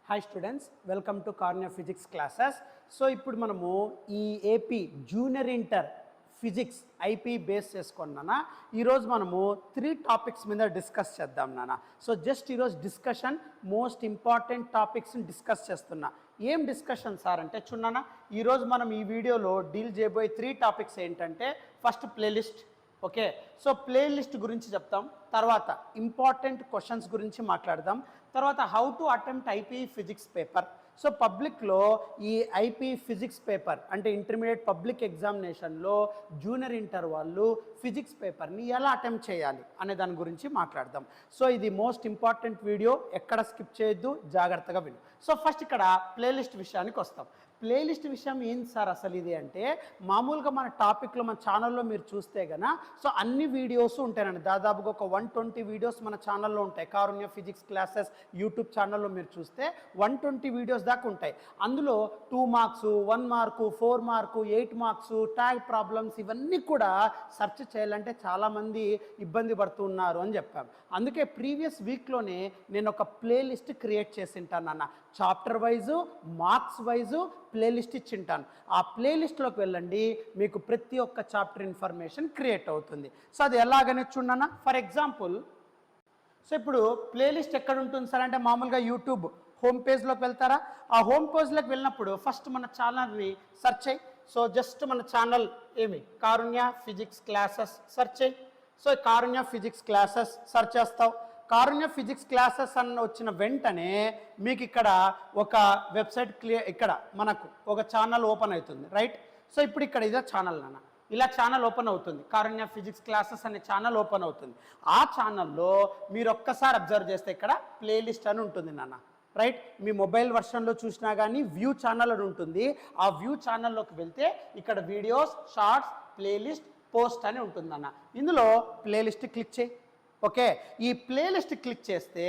Hi students, welcome to cornea physics classes. So ఇప్పుడు మనము ఈ AP junior inter physics IP base చేసుకున్నానా ఈరోజు మనము 3 టాపిక్స్ మీద డిస్కస్ చేద్దాం నాన్న. సో జస్ట్ ఈరోజు డిస్కషన్ మోస్ట్ ఇంపార్టెంట్ టాపిక్స్ని డిస్కస్ చేస్తున్నా. ఏం డిస్కషన్ సార్ అంటే చూడన్నా, ఈరోజు మనం ఈ వీడియోలో డీల్ చేయబోయే 3 టాపిక్స్ ఏంటంటే first playlist. Okay, so playlist గురించి చెప్తాం, తర్వాత ఇంపార్టెంట్ క్వశ్చన్స్ గురించి మాట్లాడదాం, తర్వాత how to attempt IP physics paper. So పబ్లిక్లో ఈ ఐపీ ఫిజిక్స్ పేపర్ అంటే ఇంటర్మీడియట్ పబ్లిక్ ఎగ్జామినేషన్లో జూనియర్ ఇంటర్ వాళ్ళు ఫిజిక్స్ పేపర్ని ఎలా అటెంప్ట్ చేయాలి అనే దాని గురించి మాట్లాడదాం. సో ఇది మోస్ట్ ఇంపార్టెంట్ వీడియో, ఎక్కడ స్కిప్ చేయొద్దు, జాగ్రత్తగా విను. సో ఫస్ట్ ఇక్కడ ప్లేలిస్ట్ విషయానికి వస్తాం. ప్లేలిస్ట్ విషయం ఏంటి సార్ అసలు ఇది అంటే, మామూలుగా మన టాపిక్లో మన ఛానల్లో మీరు చూస్తే గన సో అన్ని వీడియోస్ ఉంటాయండి. దాదాపుగా ఒక 120 వీడియోస్ మన ఛానల్లో ఉంటాయి. కారుణ్య ఫిజిక్స్ క్లాసెస్ యూట్యూబ్ ఛానల్లో మీరు చూస్తే 120 వీడియోస్ దాకా ఉంటాయి. అందులో 2 marks, 1 mark, 4 mark, 8 marks, tag problems ఇవన్నీ కూడా సెర్చ్ చేయాలంటే చాలామంది ఇబ్బంది పడుతున్నారు అని చెప్పాం. అందుకే ప్రీవియస్ వీక్లోనే నేను ఒక ప్లేలిస్ట్ క్రియేట్ చేసి ఉంటాను అన్న. Chapter wise, marks wise playlist ఇచ్చింటాను. ఆ ప్లేలిస్ట్లోకి వెళ్ళండి, మీకు ప్రతి ఒక్క చాప్టర్ ఇన్ఫర్మేషన్ క్రియేట్ అవుతుంది. సో అది ఎలాగనే చూడన్నా. ఫర్ ఎగ్జాంపుల్, సో ఇప్పుడు ప్లేలిస్ట్ ఎక్కడ ఉంటుంది సార్ అంటే మామూలుగా యూట్యూబ్ హోమ్ పేజ్లోకి వెళ్తారా? ఆ హోమ్ పేజ్లోకి వెళ్ళినప్పుడు ఫస్ట్ మన ఛానల్ని సెర్చ్ అయ్యి, సో జస్ట్ మన ఛానల్ ఏమి కారుణ్య ఫిజిక్స్ క్లాసెస్ సెర్చ్ అయ్యి. సో కారుణ్య ఫిజిక్స్ క్లాసెస్ సెర్చ్ చేస్తావు. కారుణ్య ఫిజిక్స్ క్లాసెస్ అన్న వచ్చిన వెంటనే మీకు ఇక్కడ ఒక వెబ్సైట్ ఇక్కడ మనకు ఒక ఛానల్ ఓపెన్ అవుతుంది, రైట్? సో ఇప్పుడు ఇక్కడ ఇదే ఛానల్ నాన్న, ఇలా ఛానల్ ఓపెన్ అవుతుంది. కారుణ్య ఫిజిక్స్ క్లాసెస్ అనే ఛానల్ ఓపెన్ అవుతుంది. ఆ ఛానల్లో మీరు ఒక్కసారి అబ్జర్వ్ చేస్తే ఇక్కడ ప్లేలిస్ట్ అని ఉంటుంది నాన్న, రైట్? మీ మొబైల్ వర్షన్లో చూసినా కానీ వ్యూ ఛానల్ అని ఉంటుంది. ఆ వ్యూ ఛానల్లోకి వెళ్తే ఇక్కడ వీడియోస్, షార్ట్స్, ప్లేలిస్ట్, పోస్ట్ అని ఉంటుందన్న. ఇందులో ప్లేలిస్ట్ క్లిక్ చేయి. ఓకే, ఈ ప్లేలిస్ట్ క్లిక్ చేస్తే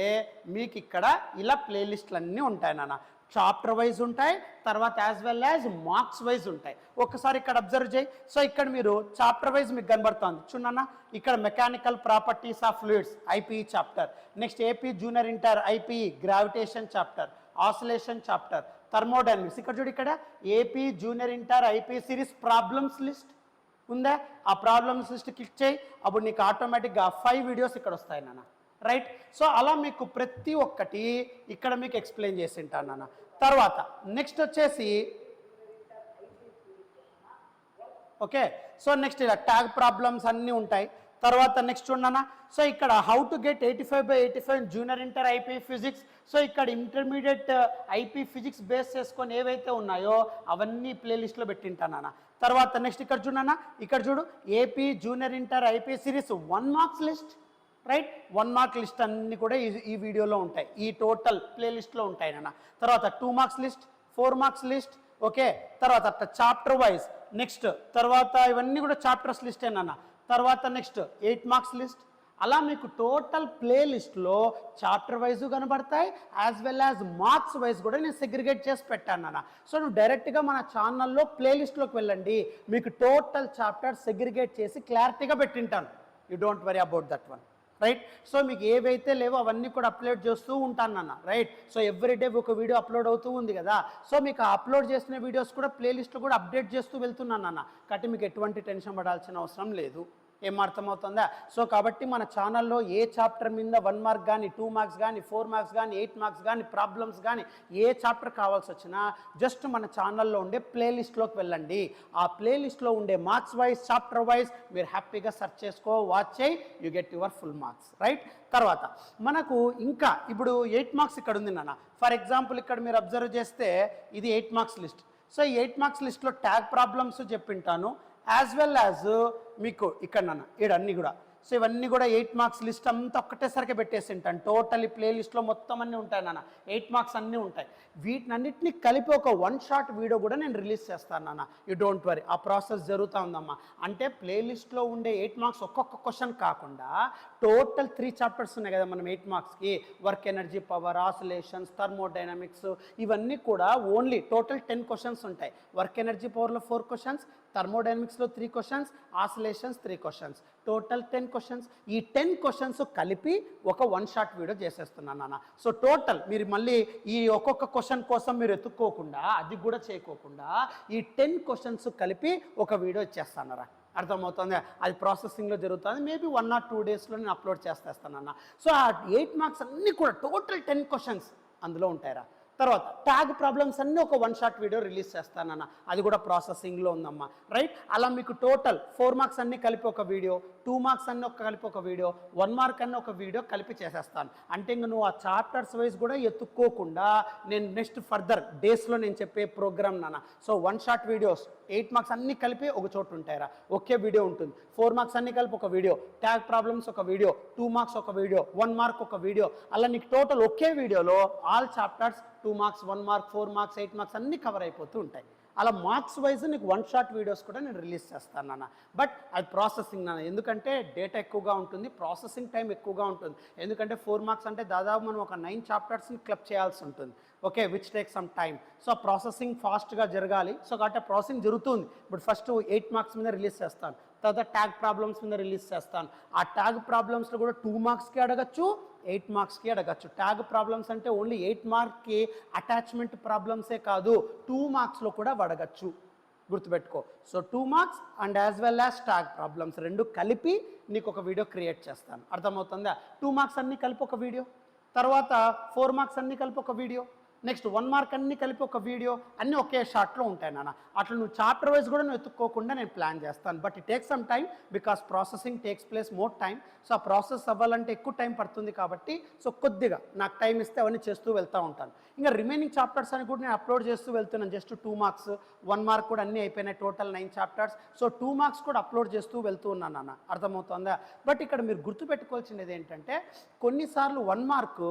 మీకు ఇక్కడ ఇలా ప్లేలిస్ట్లు అన్నీ ఉంటాయి నాన్న. చాప్టర్ వైజ్ ఉంటాయి, తర్వాత as well as marks wise ఉంటాయి. ఒకసారి ఇక్కడ అబ్జర్వ్ చేయి. సో ఇక్కడ మీరు చాప్టర్ వైజ్ మీకు కనబడుతుంది చూడన్నా. ఇక్కడ mechanical properties of fluids IP chapter, next AP junior inter IP gravitation chapter, oscillation chapter, thermodynamics. ఇక్కడ చూడు, ఇక్కడ AP junior inter IP series problems list ఉందా? ఆ ప్రాబ్లమ్స్ లిస్ట్ క్లిక్ చేయి, అప్పుడు నీకు ఆటోమేటిక్గా 5 వీడియోస్ ఇక్కడ వస్తాయి నాన్న, రైట్? సో అలా మీకు ప్రతి ఒక్కటి ఇక్కడ మీకు ఎక్స్ప్లెయిన్ చేసి ఉంటాను నాన్న. తర్వాత నెక్స్ట్ వచ్చేసి ఓకే, సో నెక్స్ట్ ఇలా ట్యాగ్ ప్రాబ్లమ్స్ అన్నీ ఉంటాయి. తర్వాత నెక్స్ట్ ఉన్నానా, సో ఇక్కడ how to get 85/85 junior inter IP physics. So ఇక్కడ ఇంటర్మీడియట్ ఐపీ ఫిజిక్స్ బేస్ చేసుకొని ఏవైతే ఉన్నాయో అవన్నీ ప్లేలిస్ట్లో పెట్టింటానా. తర్వాత నెక్స్ట్ ఇక్కడ చూడన్నా, ఇక్కడ చూడు AP junior inter IP series 1 marks list, right? 1 mark list అన్నీ కూడా ఈ వీడియోలో ఉంటాయి, ఈ టోటల్ ప్లేలిస్ట్లో ఉంటాయి నాన్న. తర్వాత 2 marks list, 4 marks list, okay? తర్వాత చాప్టర్ వైజ్ నెక్స్ట్, తర్వాత ఇవన్నీ కూడా చాప్టర్స్ లిస్ట్ ఏనన్నా. తర్వాత నెక్స్ట్ 8 మార్క్స్ లిస్ట్. అలా మీకు టోటల్ ప్లేలిస్ట్లో చాప్టర్ వైజ్ కనబడతాయి, as well as marks wise కూడా నేను సెగ్రిగేట్ చేసి పెట్టాను అన్న. సో నువ్వు డైరెక్ట్గా మన ఛానల్లో ప్లేలిస్ట్లోకి వెళ్ళండి, మీకు టోటల్ చాప్టర్ సెగ్రిగేట్ చేసి క్లారిటీగా పెట్టింటాను. You don't worry about that one, right? So మీకు ఏవైతే లేవో అవన్నీ కూడా అప్లోడ్ చేస్తూ ఉంటాను అన్న, రైట్? సో ఎవ్రీడే ఒక వీడియో అప్లోడ్ అవుతూ ఉంది కదా. సో మీకు అప్లోడ్ చేసిన వీడియోస్ కూడా ప్లేలిస్ట్లో కూడా అప్డేట్ చేస్తూ వెళ్తున్నాను అన్న. కాబట్టి మీకు ఎటువంటి టెన్షన్ పడాల్సిన అవసరం లేదు. ఏం అర్థమవుతుందా? సో కాబట్టి మన ఛానల్లో ఏ చాప్టర్ మీద 1 మార్క్ కానీ, 2 మార్క్స్ కానీ, 4 మార్క్స్ కానీ, 8 మార్క్స్ కానీ, ప్రాబ్లమ్స్ కానీ ఏ చాప్టర్ కావాల్సి వచ్చినా జస్ట్ మన ఛానల్లో ఉండే ప్లేలిస్ట్లోకి వెళ్ళండి. ఆ ప్లేలిస్ట్లో ఉండే మార్క్స్ వైజ్, చాప్టర్ వైజ్ మీరు హ్యాపీగా సెర్చ్ చేసుకో, వాచ్ చేయి, you get your full marks, right? తర్వాత మనకు ఇంకా ఇప్పుడు 8 మార్క్స్ ఇక్కడ ఉంది నాన్న. ఫర్ ఎగ్జాంపుల్ ఇక్కడ మీరు అబ్జర్వ్ చేస్తే ఇది 8 మార్క్స్ లిస్ట్. సో ఈ 8 మార్క్స్ లిస్ట్లో ట్యాగ్ ప్రాబ్లమ్స్ చెప్పింటాను, యాజ్ వెల్ యాజ్ మీకు ఇక్కడ నాన్న అన్నీ కూడా. సో ఇవన్నీ కూడా 8 మార్క్స్ లిస్ట్ అంతా ఒక్కటేసరికి పెట్టేసి ఉంటాను. టోటల్ ప్లేలిస్ట్లో మొత్తం అన్నీ ఉంటాయి నాన్న, 8 మార్క్స్ అన్నీ ఉంటాయి. వీటినన్నింటినీ కలిపి ఒక 1 షార్ట్ వీడియో కూడా నేను రిలీజ్ చేస్తాను నాన్న. యూ డోంట్ వరీ, ఆ ప్రాసెస్ జరుగుతూ ఉందమ్మా. అంటే ప్లేలిస్ట్లో ఉండే 8 మార్క్స్ ఒక్కొక్క క్వశ్చన్ కాకుండా టోటల్ 3 చాప్టర్స్ ఉన్నాయి కదా మనం 8 మార్క్స్కి, work energy, power, oscillations, thermodynamics, ఇవన్నీ కూడా ఓన్లీ టోటల్ 10 క్వశ్చన్స్ ఉంటాయి. వర్క్ ఎనర్జీ పవర్లో 4 క్వశ్చన్స్, థర్మోడైనమిక్స్లో 3 questions, oscillations 3 questions, total 10 questions. ఈ 10 క్వశ్చన్స్ కలిపి ఒక 1 షాట్ వీడియో చేసేస్తున్నాను నాన్న. సో టోటల్ మీరు మళ్ళీ ఈ ఒక్కొక్క క్వశ్చన్ కోసం మీరు ఎత్తుక్కోకుండా, అది కూడా చేయకోకుండా ఈ 10 క్వశ్చన్స్ కలిపి ఒక వీడియో ఇచ్చేస్తానరా. అర్థమవుతుంది? అది ప్రాసెసింగ్లో జరుగుతుంది. మేబీ 1 or 2 డేస్లో నేను అప్లోడ్ చేస్తానన్న. సో ఆ 8 మార్క్స్ అన్నీ కూడా టోటల్ 10 క్వశ్చన్స్ అందులో ఉంటాయిరా. తర్వాత ట్యాగ్ ప్రాబ్లమ్స్ అన్నీ ఒక 1 షాట్ వీడియో రిలీజ్ చేస్తానన్న, అది కూడా ప్రాసెసింగ్లో ఉందమ్మా. రైట్? అలా మీకు టోటల్ 4 మార్క్స్ అన్నీ కలిపి ఒక వీడియో, 2 మార్క్స్ అన్నీ కలిపి ఒక వీడియో, 1 మార్క్ అన్నీ ఒక వీడియో కలిపి చేసేస్తాను. అంటే ఇంక నువ్వు ఆ చాప్టర్స్ వైజ్ కూడా ఎత్తుక్కోకుండా నేను నెక్స్ట్ ఫర్దర్ డేస్లో నేను చెప్పే ప్రోగ్రామ్ నాన్న. సో 1 షాట్ వీడియోస్ 8 మార్క్స్ అన్నీ కలిపి ఒక చోటు ఉంటాయిరా, ఒకే వీడియో ఉంటుంది. 4 మార్క్స్ అన్నీ కలిపి ఒక వీడియో, ట్యాగ్ ప్రాబ్లమ్స్ ఒక వీడియో, 2 మార్క్స్ ఒక వీడియో, 1 మార్క్ ఒక వీడియో, అలా నీకు టోటల్ ఒకే వీడియోలో all chapters 2 marks, 1 mark, 4 marks, 8 marks అన్నీ కవర్ అయిపోతూ ఉంటాయి. అలా మార్క్స్ వైజ్ నీకు 1 షాట్ వీడియోస్ కూడా నేను రిలీజ్ చేస్తాను నాన్న. బట్ అది ప్రాసెసింగ్ నాన్న, ఎందుకంటే డేటా ఎక్కువగా ఉంటుంది, ప్రాసెసింగ్ టైం ఎక్కువగా ఉంటుంది. ఎందుకంటే 4 మార్క్స్ అంటే దాదాపు మనం ఒక 9 చాప్టర్స్ని క్లబ్ చేయాల్సి ఉంటుంది. Okay, which take some time. So processing ఫాస్ట్గా జరగాలి. సో కాబట్టి ప్రాసెసింగ్ జరుగుతుంది. ఇప్పుడు ఫస్ట్ 8 మార్క్స్ మీద రిలీజ్ చేస్తాను, తర్వాత ట్యాగ్ ప్రాబ్లమ్స్ మీద రిలీజ్ చేస్తాను. ఆ ట్యాగ్ ప్రాబ్లమ్స్లో కూడా 2 మార్క్స్కి అడగచ్చు, 8 మార్క్స్కి అడగచ్చు. ట్యాగ్ ప్రాబ్లమ్స్ అంటే ఓన్లీ 8 మార్క్కి అటాచ్మెంట్ ప్రాబ్లమ్సే కాదు, 2 మార్క్స్లో కూడా అడగచ్చు. గుర్తుపెట్టుకో. So 2 marks and as well as tag problems రెండు కలిపి నీకు ఒక వీడియో క్రియేట్ చేస్తాను. అర్థమవుతుందా? 2 మార్క్స్ అన్నీ కలిపి ఒక వీడియో, తర్వాత 4 మార్క్స్ అన్నీ కలిపి ఒక వీడియో, నెక్స్ట్ 1 మార్క్ అన్నీ కలిపి ఒక వీడియో, అన్నీ ఒకే షాట్లో ఉంటాయి నాన్న. అట్లా నువ్వు చాప్టర్ వైజ్ కూడా నువ్వు ఎత్తుక్కోకుండా నేను ప్లాన్ చేస్తాను. But it takes some time because processing takes place more time. So ఆ ప్రాసెస్ అవ్వాలంటే ఎక్కువ టైం పడుతుంది కాబట్టి సో కొద్దిగా నాకు టైం ఇస్తే అవన్నీ చేస్తూ వెళ్తూ ఉంటాను. ఇంకా రిమైనింగ్ చాప్టర్స్ అని కూడా నేను అప్లోడ్ చేస్తూ వెళ్తున్నాను. జస్ట్ 2 మార్క్స్, 1 మార్క్ కూడా అన్నీ అయిపోయినాయి, టోటల్ 9 చాప్టర్స్. సో 2 మార్క్స్ కూడా అప్లోడ్ చేస్తూ వెళ్తూ ఉన్నాను నాన్న. అర్థమవుతుందా? బట్ ఇక్కడ మీరు గుర్తుపెట్టుకోవాల్సినది ఏంటంటే కొన్నిసార్లు 1 మార్క్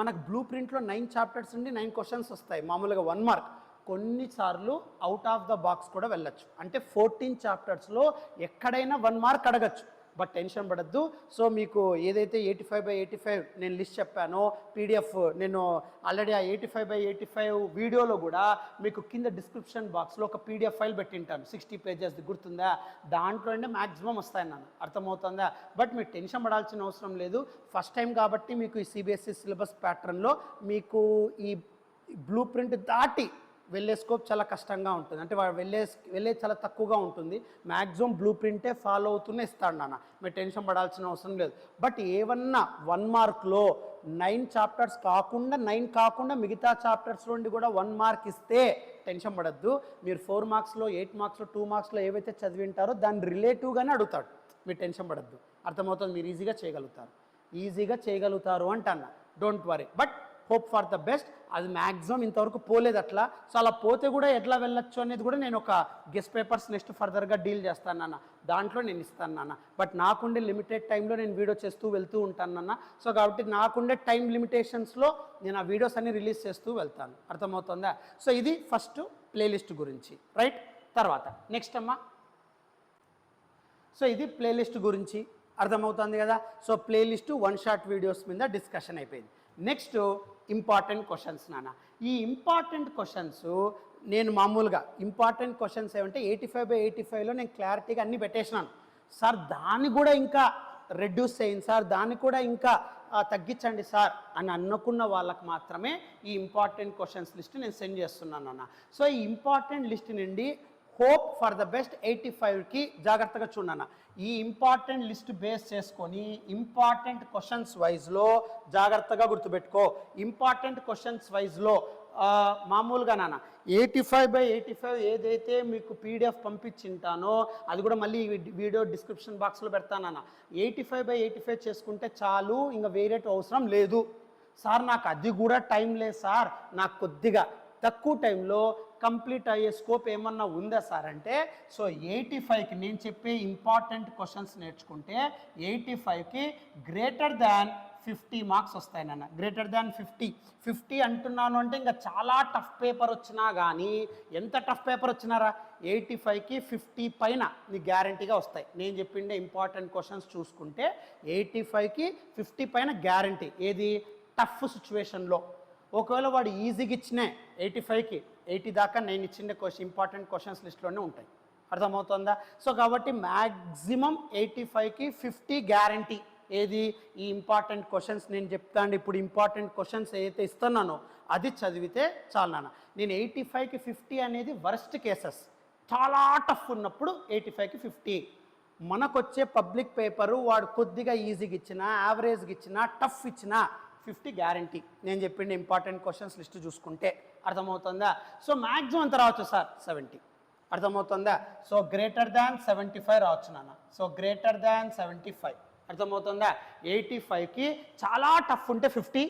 మనకు బ్లూ ప్రింట్లో 9 చాప్టర్స్ నుండి 9 క్వశ్చన్స్ వస్తాయి మామూలుగా 1 మార్క్. కొన్నిసార్లు అవుట్ ఆఫ్ ద బాక్స్ కూడా వెళ్ళచ్చు. అంటే 14 చాప్టర్స్లో ఎక్కడైనా 1 మార్క్ అడగచ్చు. బట్ టెన్షన్ పడద్దు. సో మీకు ఏదైతే 85/85 నేను లిస్ట్ చెప్పానో పీడిఎఫ్, నేను ఆల్రెడీ ఆ 85/85 వీడియోలో కూడా మీకు కింద డిస్క్రిప్షన్ బాక్స్లో ఒక పీడిఎఫ్ ఫైల్ పెట్టింటాను 60 పేజెస్ది, గుర్తుందా? దాంట్లో అంటే మ్యాక్సిమం వస్తాయి నాన్న. అర్థమవుతుందా? బట్ మీరు టెన్షన్ పడాల్సిన అవసరం లేదు. ఫస్ట్ టైం కాబట్టి మీకు ఈ సిబిఎస్ఈ సిలబస్ ప్యాటర్న్లో మీకు ఈ బ్లూ ప్రింట్ దాటి వెళ్ళే స్కోప్ చాలా కష్టంగా ఉంటుంది. అంటే వాడు వెళ్ళే చాలా తక్కువగా ఉంటుంది. మ్యాక్సిమం బ్లూ ప్రింటే ఫాలో అవుతూనే ఇస్తాడు నాన్న, మీరు టెన్షన్ పడాల్సిన అవసరం లేదు. బట్ ఏమన్నా 1 మార్క్లో 9 చాప్టర్స్ కాకుండా 9 కాకుండా మిగతా చాప్టర్స్ నుండి కూడా 1 మార్క్ ఇస్తే టెన్షన్ పడద్దు. మీరు 4 మార్క్స్లో, 8 మార్క్స్లో, 2 మార్క్స్లో ఏవైతే చదివింటారో దాన్ని రిలేటివ్గానే అడుగుతాడు. మీరు టెన్షన్ పడద్దు. అర్థమవుతుంది? మీరు ఈజీగా చేయగలుగుతారు అంటన్న. Don't worry. But hope for the best. అది మ్యాక్సిమం ఇంతవరకు పోలేదు అట్లా. సో అలా పోతే కూడా ఎట్లా వెళ్ళొచ్చు అనేది కూడా నేను ఒక గెస్ట్ పేపర్స్ నెక్స్ట్ ఫర్దర్గా డీల్ చేస్తాను నాన్న, దాంట్లో నేను ఇస్తాను నాన్న. బట్ నాకుండే లిమిటెడ్ టైంలో నేను వీడియో చేస్తూ వెళ్తూ ఉంటాను నాన్న. సో కాబట్టి నాకుండే టైం లిమిటేషన్స్లో నేను ఆ వీడియోస్ అన్ని రిలీజ్ చేస్తూ వెళ్తాను. అర్థమవుతుందా? సో ఇది ఫస్ట్ ప్లేలిస్ట్ గురించి. రైట్? తర్వాత నెక్స్ట్ అమ్మా, సో ఇది ప్లేలిస్ట్ గురించి అర్థమవుతుంది కదా. సో ప్లేలిస్టు 1 షాట్ వీడియోస్ మీద డిస్కషన్ అయిపోయింది. నెక్స్ట్ ఇంపార్టెంట్ క్వశ్చన్స్ నాన్న. ఈ ఇంపార్టెంట్ క్వశ్చన్స్ నేను మామూలుగా ఇంపార్టెంట్ క్వశ్చన్స్ ఏమంటే 85/85లో నేను క్లారిటీగా అన్నీ పెట్టేసినాను. సార్ దాన్ని కూడా ఇంకా రెడ్యూస్ చేయండి సార్, దాన్ని కూడా ఇంకా తగ్గించండి సార్ అని అనుకున్న వాళ్ళకి మాత్రమే ఈ ఇంపార్టెంట్ క్వశ్చన్స్ లిస్ట్ నేను సెండ్ చేస్తున్నాను అన్న. సో ఈ ఇంపార్టెంట్ లిస్ట్ నుండి హోప్ ఫర్ ద బెస్ట్ 85కి జాగ్రత్తగా చూడన్న. ఈ ఇంపార్టెంట్ లిస్ట్ బేస్ చేసుకొని ఇంపార్టెంట్ క్వశ్చన్స్ వైజ్లో జాగ్రత్తగా గుర్తుపెట్టుకో. ఇంపార్టెంట్ క్వశ్చన్స్ వైజ్లో మామూలుగా నాన్న 85/85 ఏదైతే మీకు పీడిఎఫ్ పంపించింటానో అది కూడా మళ్ళీ వీడియో డిస్క్రిప్షన్ బాక్స్లో పెడతానన్న. 85/85 చేసుకుంటే చాలు, ఇంకా వేరేటి అవసరం లేదు. సార్ నాకు అది కూడా టైం లేదు సార్, నాకు కొద్దిగా తక్కువ టైంలో కంప్లీట్ అయ్యే స్కోప్ ఏమన్నా ఉందా సార్ అంటే, సో 85కి నేను చెప్పే ఇంపార్టెంట్ క్వశ్చన్స్ నేర్చుకుంటే 85కి గ్రేటర్ దాన్ 50 మార్క్స్ వస్తాయి నాన్న. గ్రేటర్ దాన్ 50 అంటున్నాను అంటే ఇంకా చాలా టఫ్ పేపర్ వచ్చినా కానీ, ఎంత టఫ్ పేపర్ వచ్చినారా 85కి 50 పైన నీకు గ్యారంటీగా వస్తాయి. నేను చెప్పిండే ఇంపార్టెంట్ క్వశ్చన్స్ చూసుకుంటే 85కి 50 పైన గ్యారంటీ. ఏది? టఫ్ సిచ్యువేషన్లో. ఒకవేళ వాడు ఈజీగా ఇచ్చినే 85కి 80 దాకా నేను ఇచ్చిన ఇంపార్టెంట్ క్వశ్చన్స్ లిస్ట్లోనే ఉంటాయి. అర్థమవుతుందా? సో కాబట్టి మ్యాక్సిమం 85కి 50 గ్యారంటీ. ఏది? ఈ ఇంపార్టెంట్ క్వశ్చన్స్ నేను చెప్తాను. ఇప్పుడు ఇంపార్టెంట్ క్వశ్చన్స్ ఏదైతే ఇస్తున్నానో అది చదివితే చాలు నాన్న. నేను 85కి 50 అనేది వర్స్ట్ కేసెస్, చాలా టఫ్ ఉన్నప్పుడు 85కి 50. మనకొచ్చే పబ్లిక్ పేపరు వాడు కొద్దిగా ఈజీగా ఇచ్చినా, యావరేజ్గా ఇచ్చినా, టఫ్ ఇచ్చినా 50 గ్యారంటీ. నేను చెప్పింది ఇంపార్టెంట్ క్వశ్చన్స్ లిస్ట్ చూసుకుంటే. అర్థమవుతుందా? సో మ్యాక్సిమం ఎంత రావచ్చు సార్? 70. అర్థమవుతుందా? సో గ్రేటర్ దాన్ 75 రావచ్చు నాన్న. So greater than 75. అర్థమవుతుందా? 85కి చాలా టఫ్ ఉంటే 50.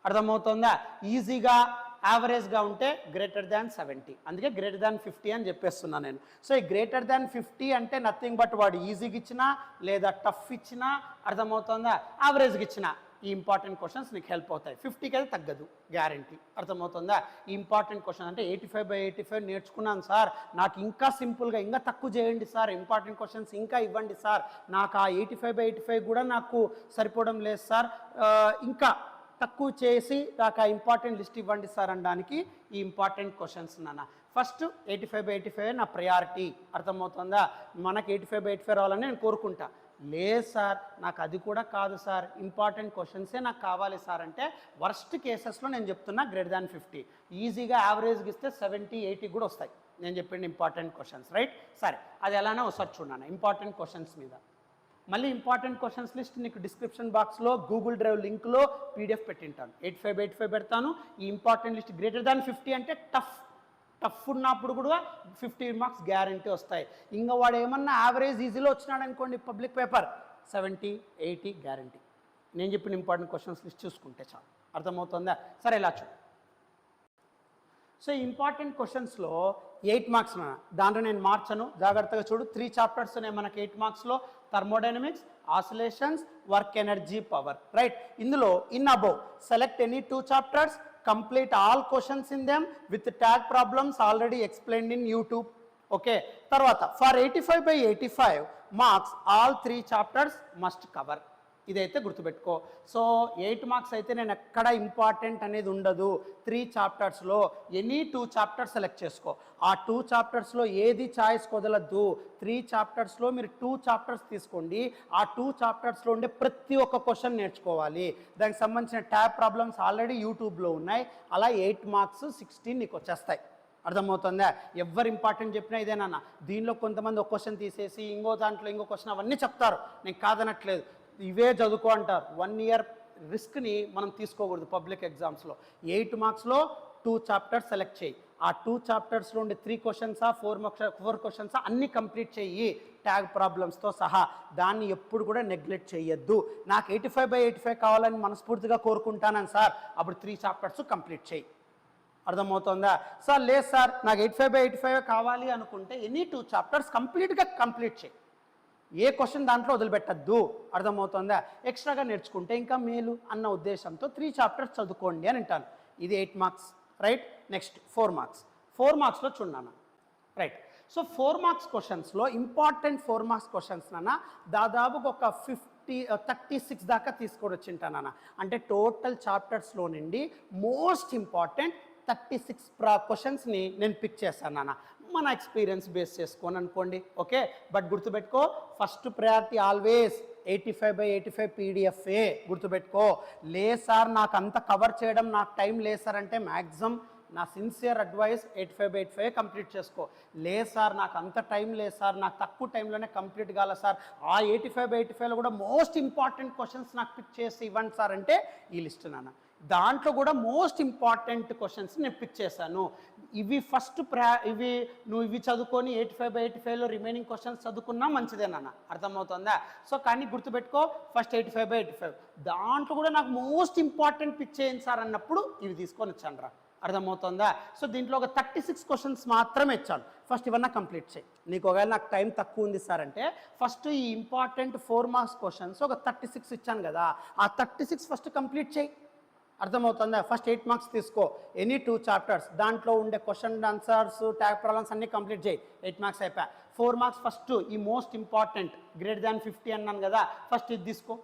అర్థమవుతుందా? ఈజీగా యావరేజ్గా ఉంటే గ్రేటర్ దాన్ 70. అందుకే గ్రేటర్ దాన్ 50 అని చెప్పేస్తున్నాను నేను. సో ఈ గ్రేటర్ దాన్ 50 అంటే నథింగ్ బట్ వాడు ఈజీగా ఇచ్చినా లేదా టఫ్ ఇచ్చినా, అర్థమవుతుందా, యావరేజ్గా ఇచ్చినా ఈ ఇంపార్టెంట్ క్వశ్చన్స్ నీకు హెల్ప్ అవుతాయి. 50కి అయితే తగ్గదు గ్యారంటీ. అర్థమవుతుందా? ఈ ఇంపార్టెంట్ క్వశ్చన్ అంటే 85/85 నేర్చుకున్నాను సార్, నాకు ఇంకా సింపుల్గా ఇంకా తక్కువ చేయండి సార్, ఇంపార్టెంట్ క్వశ్చన్స్ ఇంకా ఇవ్వండి సార్, నాకు ఆ 85/85 కూడా నాకు సరిపోవడం లేదు సార్, ఇంకా తక్కువ చేసి నాకు ఆ ఇంపార్టెంట్ లిస్ట్ ఇవ్వండి సార్ అనడానికి ఈ ఇంపార్టెంట్ క్వశ్చన్స్ నాన్న. ఫస్ట్ 85/85 నా ప్రయారిటీ. అర్థమవుతుందా? మనకి 85/85 రావాలని నేను కోరుకుంటా. లేదు సార్, నాకు అది కూడా కాదు సార్, ఇంపార్టెంట్ క్వశ్చన్సే నాకు కావాలి సార్ అంటే వర్స్ట్ కేసెస్లో నేను చెప్తున్నా గ్రేటర్ దాన్ 50. ఈజీగా యావరేజ్కి ఇస్తే 70-80 కూడా వస్తాయి నేను చెప్పింది ఇంపార్టెంట్ క్వశ్చన్స్. రైట్? సరే, అది ఎలానో ఒకసారి చూడండి ఇంపార్టెంట్ క్వశ్చన్స్ మీద. మళ్ళీ ఇంపార్టెంట్ క్వశ్చన్స్ లిస్ట్ నీకు డిస్క్రిప్షన్ బాక్స్లో గూగుల్ డ్రైవ్ లింక్లో PDF పెట్టింటాను. 85/85 పెడతాను. ఈ ఇంపార్టెంట్ లిస్ట్ గ్రేటర్ దాన్ 50 అంటే టఫ్ ఉన్నప్పుడు కూడా 50 మార్క్స్ గ్యారంటీ వస్తాయి. ఇంకా వాడు ఏమన్నా యావరేజ్ ఈజీలో వచ్చినాడు అనుకోండి పబ్లిక్ పేపర్ 70-80 గ్యారంటీ. నేను చెప్పిన ఇంపార్టెంట్ క్వశ్చన్స్ లిస్ట్ చూసుకుంటే చాలు. అర్థమవుతుందా? సరే, ఇలా చూడు. సో ఇంపార్టెంట్ క్వశ్చన్స్లో 8 మార్క్స్ దాంట్లో నేను మార్చను, జాగ్రత్తగా చూడు. 3 చాప్టర్స్ ఉన్నాయి మనకి 8 మార్క్స్లో. Thermodynamics, oscillations, work energy, power. Right? ఇందులో in above select any 2 chapters, complete all questions in them with tag problems already explained in YouTube. Okay, tarvata for 85/85 marks all 3 chapters must cover. ఇదైతే గుర్తుపెట్టుకో. So 8 marks అయితే నేను ఎక్కడ important అనేది ఉండదు. 3 చాప్టర్స్లో any 2 chapters select చేసుకో. ఆ 2 చాప్టర్స్లో ఏది చాయిస్ వదలద్దు. 3 చాప్టర్స్లో మీరు 2 చాప్టర్స్ తీసుకోండి. ఆ 2 చాప్టర్స్లో ఉండే ప్రతి ఒక్క క్వశ్చన్ నేర్చుకోవాలి. దానికి సంబంధించిన ట్యాబ్ ప్రాబ్లమ్స్ ఆల్రెడీ యూట్యూబ్లో ఉన్నాయి. అలా 8 మార్క్స్ 16 నీకు వచ్చేస్తాయి. అర్థమవుతుందా? ఎవరు ఇంపార్టెంట్ చెప్పినా ఇదేనన్నా. దీనిలో కొంతమంది ఒక క్వశ్చన్ తీసేసి ఇంకో దాంట్లో ఇంకో క్వశ్చన్ అవన్నీ చెప్తారు. నేను కాదనట్లేదు, ఇవే చదువుకో అంటారు. 1 ఇయర్ రిస్క్ని మనం తీసుకోకూడదు పబ్లిక్ ఎగ్జామ్స్లో. 8 మార్క్స్లో 2 చాప్టర్స్ సెలెక్ట్ చేయి. ఆ 2 చాప్టర్స్లో ఉండే 3 క్వశ్చన్సా 4 క్వశ్చన్సా అన్నీ కంప్లీట్ చెయ్యి ట్యాగ్ ప్రాబ్లమ్స్తో సహా. దాన్ని ఎప్పుడు కూడా నెగ్లెక్ట్ చేయొద్దు. నాకు 85/85 కావాలని మనస్ఫూర్తిగా కోరుకుంటానని సార్, అప్పుడు 3 చాప్టర్స్ కంప్లీట్ చేయి. అర్థమవుతుందా? సార్ లేదు సార్, నాకు 85/85 కావాలి అనుకుంటే ఎనీ 2 చాప్టర్స్ కంప్లీట్గా కంప్లీట్ చేయి. ఏ క్వశ్చన్ దాంట్లో వదిలిపెట్టద్దు. అర్థమవుతుందా? ఎక్స్ట్రాగా నేర్చుకుంటే ఇంకా మేలు అన్న ఉద్దేశంతో 3 చాప్టర్స్ చదువుకోండి అని అంటాను. ఇది 8 మార్క్స్. రైట్? Next 4 marks. 4 మార్క్స్లో చూడన్నా. రైట్? సో 4 మార్క్స్ క్వశ్చన్స్లో ఇంపార్టెంట్ 4 మార్క్స్ క్వశ్చన్స్ నాన్న దాదాపుగా ఒక 36 దాకా తీసుకొని వచ్చింటానన్న. అంటే టోటల్ చాప్టర్స్లో నుండి మోస్ట్ ఇంపార్టెంట్ 36 క్వశ్చన్స్ని నేను పిక్ చేశాను నాన్న. మన ఎక్స్పీరియన్స్ బేస్ చేసుకొని అనుకోండి. ఓకే, బట్ గుర్తుపెట్టుకో, ఫస్ట్ ప్రయారిటీ ఆల్వేస్ 85/85 PDF. గుర్తుపెట్టుకో. లేదు సార్ నాకు అంత కవర్ చేయడం నాకు టైం లేదు సార్ అంటే మ్యాక్సిమం నా సిన్సియర్ అడ్వైస్ 85/85 కంప్లీట్ చేసుకో. లేదు సార్ నాకు అంత టైం లేదు సార్, నాకు తక్కువ టైంలోనే కంప్లీట్ కావాలి సార్, ఆ 85/85లో కూడా మోస్ట్ ఇంపార్టెంట్ క్వశ్చన్స్ నాకు పిక్ చేసి ఇవ్వండి సార్ అంటే ఈ లిస్ట్ నాన్న. దాంట్లో కూడా మోస్ట్ ఇంపార్టెంట్ క్వశ్చన్స్ నేను పిక్ చేశాను. ఇవి ఫస్ట్ ఇవి చదువుకొని 85/85లో రిమైనింగ్ క్వశ్చన్స్ చదువుకున్నా మంచిదేనన్న. అర్థమవుతుందా? సో కానీ గుర్తుపెట్టుకో, ఫస్ట్ 85/85 దాంట్లో కూడా నాకు మోస్ట్ ఇంపార్టెంట్ పిక్ చేయండి సార్ అన్నప్పుడు ఇవి తీసుకొని వచ్చాను రా. అర్థమవుతుందా? సో దీంట్లో ఒక 36 క్వశ్చన్స్ మాత్రమే ఇచ్చాను. ఫస్ట్ ఇవన్నా కంప్లీట్ చేయి. నీకు ఒకవేళ నాకు టైం తక్కువ ఉంది సార్ అంటే ఫస్ట్ ఈ ఇంపార్టెంట్ 4 మార్క్స్ క్వశ్చన్స్ ఒక 36 ఇచ్చాను కదా, ఆ 36 ఫస్ట్ కంప్లీట్ చేయి. అర్థమవుతుందా? ఫస్ట్ 8 మార్క్స్ తీసుకో, ఎనీ 2 చాప్టర్స్, దాంట్లో ఉండే క్వశ్చన్ ఆన్సర్స్, ట్యాగ్ ప్రాబ్లమ్స్ అన్నీ కంప్లీట్ చేయి. 8 మార్క్స్ అయిపోయా. 4 మార్క్స్ ఫస్ట్ ఈ మోస్ట్ ఇంపార్టెంట్ గ్రేటర్ దాన్ 50 అన్నాను కదా, ఫస్ట్ ఇది తీసుకో.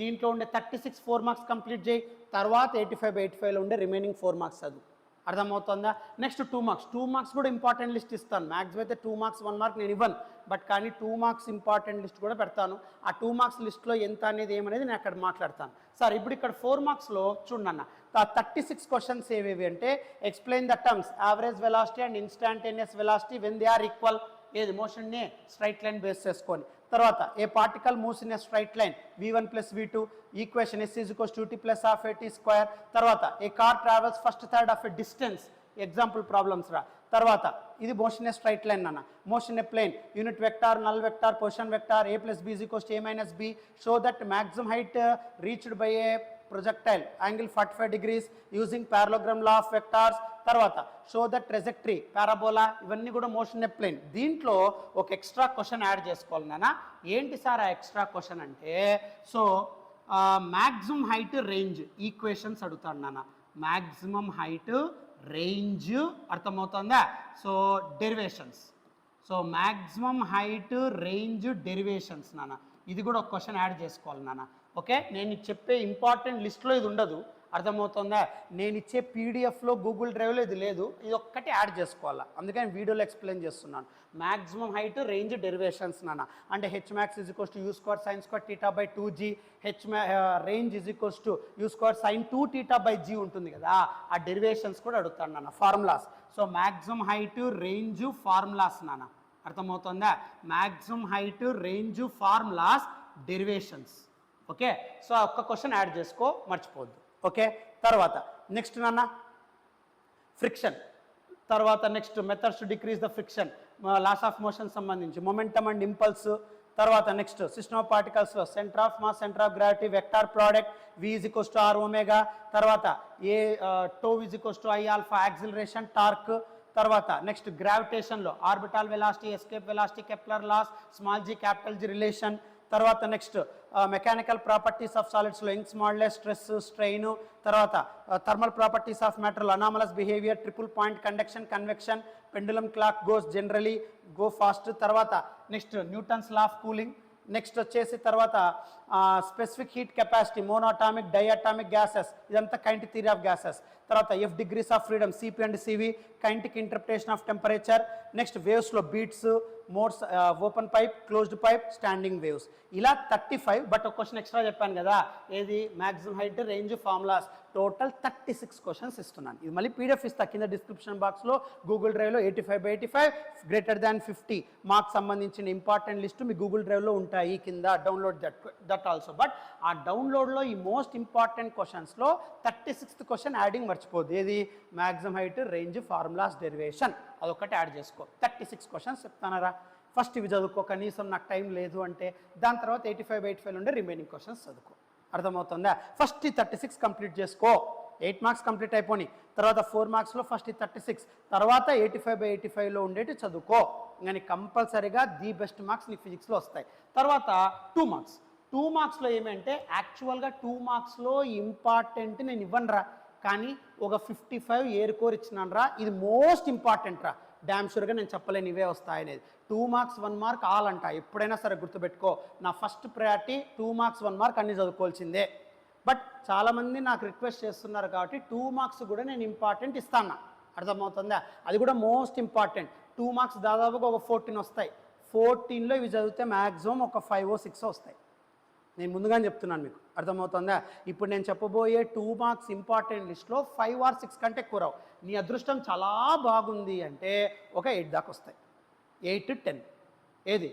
దీంట్లో ఉండే 36 4 మార్క్స్ కంప్లీట్ చేయి. తర్వాత 85/85లో ఉండే రిమైనింగ్ 4 మార్క్స్ చదువు. అర్థమవుతుందా? Next 2 marks. 2 మార్క్స్ కూడా ఇంపార్టెంట్ లిస్ట్ ఇస్తాను. మ్యాక్సిమం అయితే 2 మార్క్స్ 1 మార్క్ నేను ఇవ్వను, బట్ కానీ 2 మార్క్స్ ఇంపార్టెంట్ లిస్ట్ కూడా పెడతాను. ఆ 2 మార్క్స్ లిస్ట్లో ఎంత అనేది ఏమనేది నేను అక్కడ మాట్లాడతాను. సార్ ఇప్పుడు ఇక్కడ 4 మార్క్స్లో చూడన్న 36 క్వశ్చన్స్ ఏవేవి అంటే, explain the terms average velocity and instantaneous velocity when they are equal. ఏది మోషన్ని స్ట్రైట్ లైన్ బేస్ చేసుకొని. తర్వాత a particle moves in a straight line v1 + v2, equation s = 2t + ½ at². తర్వాత a car travels first third of a distance. Example problems రా. తర్వాత ఇది motion a straight line అన్న, motion a plane, unit vector, null vector, position vector, a + b = a - b, show that maximum height reached by A projectile angle 45 degrees using parallelogram law of vectors. తర్వాత show the trajectory parabola. ఇవన్నీ కూడా motion a plane. దీంట్లో ఒక extra question add చేసుకోవాలి నాన్న. ఏంటి sir ఆ extra question అంటే, so maximum height range equations అడుగుతాడు నాన్న. మ్యాక్సిమం హైట్ రేంజ్ అర్థమవుతుందా? So derivations. So maximum height range derivations నాన్న. ఇది కూడా ఒక క్వశ్చన్ యాడ్ చేసుకోవాలి నాన్న. ఓకే, నేను చెప్పే ఇంపార్టెంట్ లిస్ట్లో ఇది ఉండదు. అర్థమవుతుందా? నేను ఇచ్చే పీడిఎఫ్లో గూగుల్ డ్రైవ్లో ఇది లేదు, ఇది ఒక్కటి యాడ్ చేసుకోవాలా. అందుకని వీడియోలో ఎక్స్ప్లెయిన్ చేస్తున్నాను. మ్యాక్సిమం హైట్ రేంజ్ డెరివేషన్స్ నాన్న. అంటే h max = u² sin² θ/2g, range = u² sin 2θ/g ఉంటుంది కదా, ఆ డెరివేషన్స్ కూడా అడుగుతాను నాన్న. Formulas. So maximum height range formulas నాన్న. అర్థమవుతుందా? Maximum height range formulas derivations. Okay, so ఒక్క క్వశ్చన్ యాడ్ చేసుకో, మర్చిపోవద్దు. ఓకే, తర్వాత నెక్స్ట్ నాన్న ఫ్రిక్షన్. తర్వాత next methods to decrease the friction, laws of motion సంబంధించి, మొమెంటమ్ అండ్ ఇంపల్స్. తర్వాత నెక్స్ట్ సిస్టమ్ ఆఫ్ పార్టికల్స్లో centre of mass, centre of gravity, vector product, v = r⍵. తర్వాత టో i⍵, యాక్సిలరేషన్, టార్క్. తర్వాత next గ్రావిటేషన్లో orbital velocity, escape velocity, Kepler laws, small g capital G relation. తర్వాత next mechanical properties of సాలిడ్స్లో Young's modulus, stress, strain. తర్వాత thermal properties of matter, anomalous behaviour, triple point conduction, convection, pendulum clock goes generally go fast. తర్వాత next Newton's law of cooling. Next వచ్చేసి తర్వాత specific heat capacity, monatomic, diatomic gases, ఇదంతా kinetic theory of gases. తర్వాత F degrees of freedom, CP and CV, kinetic interpretation of temperature. Next వేవ్స్లో beats, modes, open pipe, closed pipe, standing waves. ఇలా 35. But ఒక question extra చెప్పాను కదా, ఏది maximum height range formulas. Total 36 questions ఇస్తున్నాను. ఇది మళ్ళీ పీడిఎఫ్ ఇస్తా కింద డిస్క్రిప్షన్ బాక్స్లో, గూగుల్ డ్రైవ్లో 85/85 గ్రేటర్ దాన్ 50 మార్క్స్ సంబంధించిన ఇంపార్టెంట్ లిస్టు మీ గూగుల్ డ్రైవ్లో ఉంటాయి కింద. Download that also. బట్ ఆ డౌన్లోడ్లో ఈ మోస్ట్ ఇంపార్టెంట్ క్వశ్చన్స్లో 36th క్వశ్చన్ యాడింగ్ మర్చిపోద్దు. ఏది maximum height range formulas derivation, అదొకటి యాడ్ చేసుకో. 36 క్వశ్చన్స్ చెప్తానరా. ఫస్ట్ ఇవి చదువుకో, కనీసం నాకు టైం లేదు అంటే. దాని తర్వాత 85/85 ఉండే రిమైనింగ్ క్వశ్చన్స్ చదువుకో. అర్థమవుతుందా? ఫస్ట్ ఈ 36 కంప్లీట్ చేసుకో. 8 మార్క్స్ కంప్లీట్ అయిపోయి, తర్వాత 4 మార్క్స్లో ఫస్ట్ ఈ 36, తర్వాత 85/85లో ఉండేటి చదువుకో. ఇంకా కంపల్సరీగా ది బెస్ట్ మార్క్స్ నీ ఫిజిక్స్లో వస్తాయి. తర్వాత 2 మార్క్స్. 2 మార్క్స్లో ఏమంటే, యాక్చువల్గా 2 మార్క్స్లో ఇంపార్టెంట్ నేను ఇవ్వను రా, కానీ ఒక 55 ఏరుకోరు ఇచ్చినాను రా. ఇది మోస్ట్ ఇంపార్టెంట్ రా. డ్యామ్ షూర్గా నేను చెప్పలేను ఇవే వస్తాయనేది. 2 మార్క్స్ 1 మార్క్ ఆల్ అంట. ఎప్పుడైనా సరే గుర్తుపెట్టుకో, నా ఫస్ట్ ప్రయారిటీ 2 మార్క్స్ 1 మార్క్ అన్ని చదువుకోవాల్సిందే. బట్ చాలామంది నాకు రిక్వెస్ట్ చేస్తున్నారు కాబట్టి 2 మార్క్స్ కూడా నేను ఇంపార్టెంట్ ఇస్తాను. అర్థమవుతుందా? అది కూడా మోస్ట్ ఇంపార్టెంట్. 2 మార్క్స్ దాదాపుగా ఒక 14 వస్తాయి. 14లో ఇవి చదివితే మ్యాక్సిమం ఒక 5 or 6 వస్తాయి. నేను ముందుగానే చెప్తున్నాను మీకు. అర్థమవుతుందా? ఇప్పుడు నేను చెప్పబోయే 2 మార్క్స్ ఇంపార్టెంట్ లిస్ట్లో 5 or 6 కంటే ఎక్కువ రావు. నీ అదృష్టం చాలా బాగుంది అంటే ఒక 8 దాకా వస్తాయి. 8 to 10 ఏది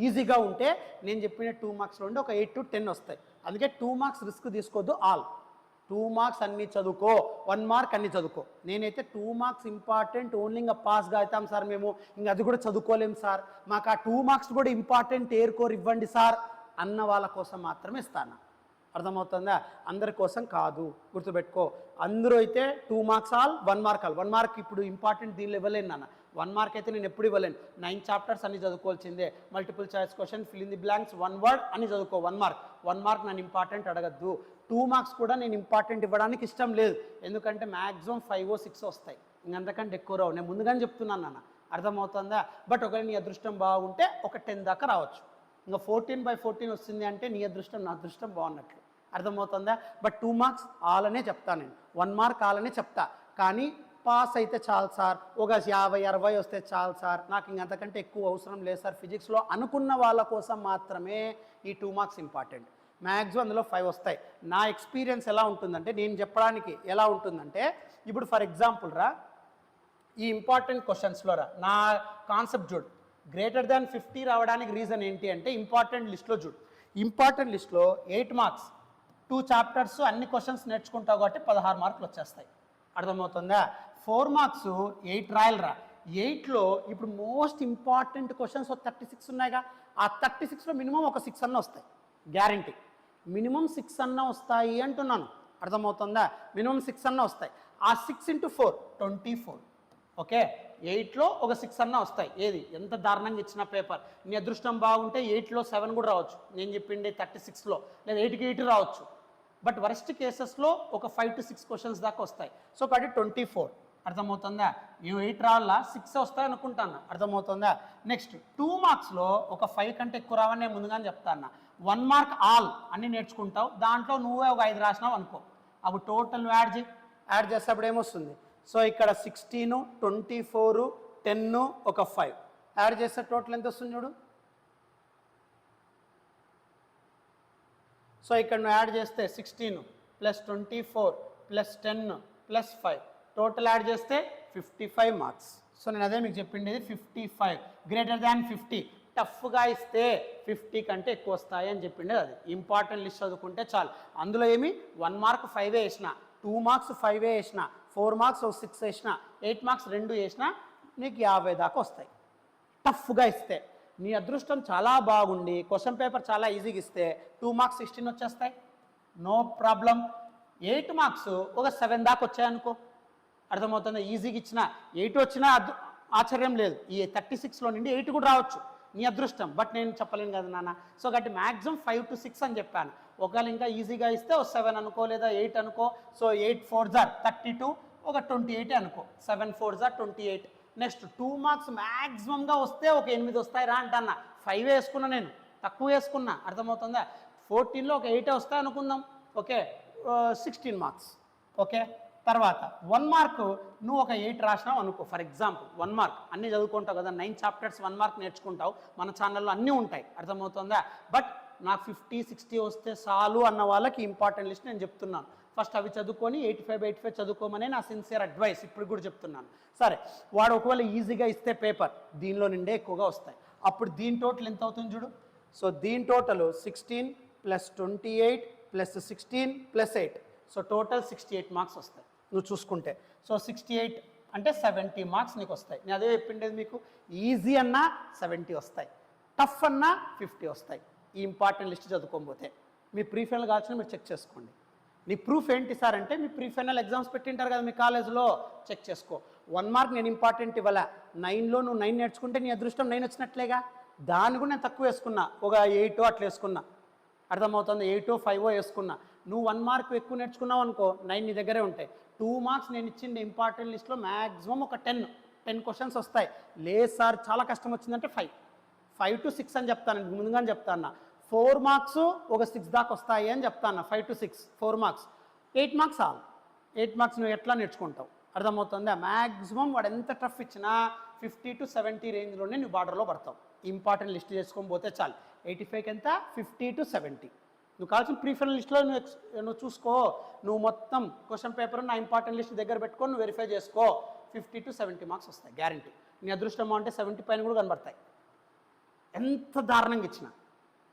ఈజీగా ఉంటే నేను చెప్పిన 2 మార్క్స్లో ఉంటే ఒక 8 to 10 వస్తాయి. అందుకే 2 మార్క్స్ రిస్క్ తీసుకోవద్దు. ఆల్ 2 మార్క్స్ అన్నీ చదువుకో, 1 మార్క్ అన్నీ చదువుకో. నేనైతే 2 మార్క్స్ ఇంపార్టెంట్ ఓన్లీ ఇంకా పాస్గా అవుతాం సార్ మేము, ఇంకా అది కూడా చదువుకోలేము సార్, మాకు ఆ 2 మార్క్స్ కూడా ఇంపార్టెంట్ ఏర్కోర్ ఇవ్వండి సార్ అన్న వాళ్ళ కోసం మాత్రమే ఇస్తాను. అర్థమవుతుందా? అందరి కోసం కాదు, గుర్తుపెట్టుకో. అందరూ అయితే 2 marks all, 1 mark all. 1 mark ఇప్పుడు ఇంపార్టెంట్ దీనిలో ఇవ్వలేను నాన్న. 1 మార్క్ అయితే నేను ఎప్పుడు ఇవ్వలేను. 9 చాప్టర్స్ అన్ని చదువుకోవాల్సిందే. Multiple choice question, fill in the blanks, 1 word అని చదువుకో. 1 మార్క్. 1 మార్క్ నన్ను ఇంపార్టెంట్ అడగద్దు. 2 మార్క్స్ కూడా నేను ఇంపార్టెంట్ ఇవ్వడానికి ఇష్టం లేదు. ఎందుకంటే మ్యాక్సిమం 5 or 6 వస్తాయి, ఇంకంతకంటే ఎక్కువ రావు. నేను ముందుగానే చెప్తున్నాను నాన్న, అర్థమవుతుందా? బట్ ఒకవేళ నీ అదృష్టం బాగుంటే ఒక 10 దాకా రావచ్చు. ఇంకా 14/14 వస్తుంది అంటే నీ అదృష్టం నా అదృష్టం బాగున్నట్లు, అర్థమవుతుందా? బట్ 2 మార్క్స్ ఆలనే చెప్తా నేను, 1 మార్క్ ఆలనే చెప్తా. కానీ పాస్ అయితే చాలు సార్, ఒక 50-60 వస్తే చాలు సార్, నాకు ఇంకంతకంటే ఎక్కువ అవసరం లేదు సార్ ఫిజిక్స్లో అనుకున్న వాళ్ళ కోసం మాత్రమే ఈ 2 మార్క్స్ ఇంపార్టెంట్. మ్యాక్సిమం అందులో 5 వస్తాయి. నా ఎక్స్పీరియన్స్ ఎలా ఉంటుందంటే, నేను చెప్పడానికి ఎలా ఉంటుందంటే, ఇప్పుడు ఫర్ ఎగ్జాంపుల్ రా, ఈ ఇంపార్టెంట్ క్వశ్చన్స్లో రా, నా కాన్సెప్ట్ చూడు. గ్రేటర్ దాన్ 50 రావడానికి రీజన్ ఏంటి అంటే, ఇంపార్టెంట్ లిస్ట్లో చూడు. ఇంపార్టెంట్ లిస్ట్లో 8 మార్క్స్, 2 చాప్టర్స్ అన్ని క్వశ్చన్స్ నేర్చుకుంటావు కాబట్టి 16 మార్కులు వచ్చేస్తాయి, అర్థమవుతుందా? 4 మార్క్స్ 8 రాయాలరా. 8లో ఇప్పుడు మోస్ట్ ఇంపార్టెంట్ క్వశ్చన్స్ 36 ఉన్నాయిగా. ఆ 36లో మినిమం ఒక 6 అన్న వస్తాయి, గ్యారంటీ. మినిమం 6 అన్న వస్తాయి అంటున్నాను, అర్థమవుతుందా? మినిమం 6 అన్న వస్తాయి. ఆ 6 × 4 24. ఓకే, 8లో ఒక 6 అన్న వస్తాయి. ఏది ఎంత దారుణంగా ఇచ్చిన పేపర్. నీ అదృష్టం బాగుంటే 8లో 7 కూడా రావచ్చు, నేను చెప్పిండే 36లో, లేదా 8కి 8 రావచ్చు. బట్ వరస్ట్ కేసెస్లో ఒక 5 to 6 క్వశ్చన్స్ దాకా వస్తాయి. సో కాబట్టి 24, అర్థమవుతుందా? 8 రావాలా, 6 వస్తాయి అనుకుంటాను, అర్థమవుతుందా? నెక్స్ట్ 2 మార్క్స్లో ఒక 5 కంటే ఎక్కువ రావని నేను ముందుగానే చెప్తాను. 1 మార్క్ ఆల్ అన్ని నేర్చుకుంటావు, దాంట్లో నువ్వే ఒక 5 రాసినావు అనుకో, అప్పుడు టోటల్ యాడ్ చేసేటప్పుడు ఏమొస్తుంది? సో ఇక్కడ 16, 24, 10, ఒక 5 యాడ్ చేస్తే టోటల్ ఎంత వస్తుంది చూడు. సో ఇక్కడ నువ్వు యాడ్ చేస్తే 16 + 24 + 10 + 5 టోటల్ యాడ్ చేస్తే 55 మార్క్స్. సో నేను అదే మీకు చెప్పిండేది, 55 గ్రేటర్ దాన్ 50. టఫ్గా ఇస్తే 50 కంటే ఎక్కువ వస్తాయి అని చెప్పిండేది అది. ఇంపార్టెంట్ లిస్ట్ చదువుకుంటే చాలు. అందులో ఏమి 1 మార్క్ 5 వేసిన, 2 మార్క్స్ 5 వేసిన, 4 మార్క్స్ 6 వేసిన, 8 మార్క్స్ 2 వేసిన, నీకు 50 దాకా వస్తాయి టఫ్గా ఇస్తే. నీ అదృష్టం చాలా బాగుండి క్వశ్చన్ పేపర్ చాలా ఈజీగా ఇస్తే 2 మార్క్స్ 16 వచ్చేస్తాయి, నో ప్రాబ్లం. 8 మార్క్స్ ఒక 7 దాకా వచ్చాయనుకో, అర్థమవుతుంది? ఈజీగా ఇచ్చిన 8 వచ్చినా ఆశ్చర్యం లేదు. ఈ 36లో నుండి 8 కూడా రావచ్చు, నీ అదృష్టం. బట్ నేను చెప్పలేను కదా నాన్న. సో కాబట్టి మ్యాక్సిమం 5 to 6 అని చెప్పాను. ఒకవేళ ఇంకా ఈజీగా ఇస్తే ఒక 7 అనుకో, లేదా 8 అనుకో. సో 8 4s are 32, ఒక 28 అనుకో, 7 4s are 28. నెక్స్ట్ 2 మార్క్స్ మ్యాక్సిమంగా వస్తే ఒక 8 వస్తాయి రా అంటన్నా. 5 వేసుకున్నా, నేను తక్కువ వేసుకున్నా, అర్థమవుతుందా? 14లో ఒక 8 వస్తాయి అనుకుందాం. Okay, 16 marks. ఓకే, తర్వాత 1 మార్క్ నువ్వు ఒక 8 రాసినావు అనుకో. ఫర్ ఎగ్జాంపుల్ 1 మార్క్ అన్నీ చదువుకుంటావు కదా, 9 చాప్టర్స్ 1 మార్క్ నేర్చుకుంటావు, మన ఛానల్లో అన్నీ ఉంటాయి, అర్థమవుతుందా? బట్ నాకు 50 60 వస్తే చాలు అన్న వాళ్ళకి ఇంపార్టెంట్ లిస్ట్ నేను చెప్తున్నాను. ఫస్ట్ అవి చదువుకొని 85 చదువుకోమని నా సిన్సియర్ అడ్వైస్ ఇప్పుడు కూడా చెప్తున్నాను. సరే, వాడు ఒకవేళ ఈజీగా ఇస్తే పేపర్ దీనిలో నిండే ఎక్కువగా వస్తాయి, అప్పుడు దీని టోటల్ ఎంత అవుతుంది చూడు. సో దీని టోటల్ 16 + 28 + 16 + 8, సో టోటల్ 68 మార్క్స్ వస్తాయి నువ్వు చూసుకుంటే. సో 68 అంటే 70 మార్క్స్ నీకు వస్తాయి. నేను అదే చెప్పిండేది మీకు, ఈజీ అన్నా 70 వస్తాయి, టఫ్ అన్నా 50 వస్తాయి. ఈ ఇంపార్టెంట్ లిస్ట్ చదువుకోకపోతే మీ ప్రీ ఫైనల్ కావాల్సిన మీరు చెక్ చేసుకోండి. నీ ప్రూఫ్ ఏంటి సార్ అంటే, మీ ప్రీ ఫైనల్ ఎగ్జామ్స్ పెట్టింటారు కదా మీ కాలేజ్లో, చెక్ చేసుకో. 1 మార్క్ నేను ఇంపార్టెంట్ ఇవ్వాల, 9లో నువ్వు 9 నేర్చుకుంటే నీ అదృష్టం 9 వచ్చినట్లేగా. దాన్ని కూడా నేను తక్కువ వేసుకున్నా, ఒక 8 అట్లా వేసుకున్నా, అర్థమవుతుంది? 8 5 వేసుకున్నా. నువ్వు 1 మార్క్ ఎక్కువ నేర్చుకున్నావు అనుకో, 9 నీ దగ్గరే ఉంటాయి. 2 మార్క్స్ నేను ఇచ్చింది ఇంపార్టెంట్ లిస్ట్లో మ్యాక్సిమం ఒక 10 క్వశ్చన్స్ వస్తాయి. లేదు సార్ చాలా కష్టం వచ్చిందంటే 5 to 6 అని చెప్తాను, ముందుగానే చెప్తాను. 4 మార్క్స్ ఒక 6 దాకా వస్తాయి అని చెప్తాను. 5 to 6 4 marks. 8 marks all. 8 marks నువ్వు ఎట్లా నేర్చుకుంటావు, అర్థమవుతుందా? మ్యాక్సిమం వాడు ఎంత టఫ్ ఇచ్చినా 50 to 70 రేంజ్లోనే నువ్వు బార్డర్లో పడతావు. ఇంపార్టెంట్ లిస్ట్ చేసుకొని పోతే చాలు. 85కి ఎంత, 50 to 70. నువ్వు కావాల్సిన ప్రీ ఫైనల్ లిస్ట్లో నువ్వు చూసుకో. నువ్వు మొత్తం క్వశ్చన్ పేపర్ నా ఇంపార్టెంట్ లిస్ట్ దగ్గర పెట్టుకొని నువ్వు వెరిఫై చేసుకో. 50 to 70 మార్క్స్ వస్తాయి గ్యారంటీ. నీ అదృష్టం అంటే 70 పైన కూడా కనబడతాయి, ఎంత దారుణంగా ఇచ్చినా,